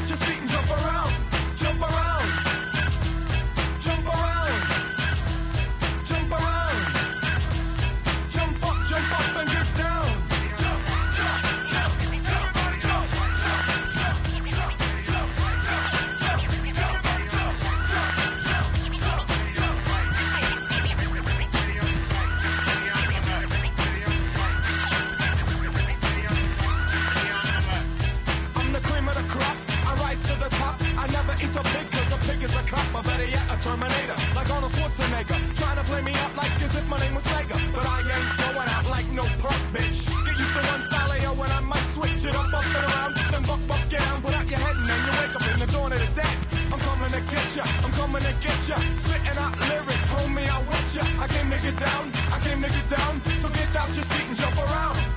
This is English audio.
out your seat and jump around, jump around, jump around, jump around, jump up and get down. Jump, jump, jump, jump, jump, jump, jump, jump, jump, jump, I'm the cream of the crop, I rise to the top. I never eat a pig cause a pig is a cop. Or better yet, a Terminator, like Arnold Schwarzenegger. Trying to play me out like as if my name was Sega. But I ain't going out like no punk bitch. Get used to one style of yo when I might switch it up and around. Then buck, get down, put out your head and then you wake up in the dawn of the dead. I'm coming to get ya, I'm coming to get ya. Spitting out lyrics, homie, I want ya. I came to get down, I came to get down. So get out your seat and jump around.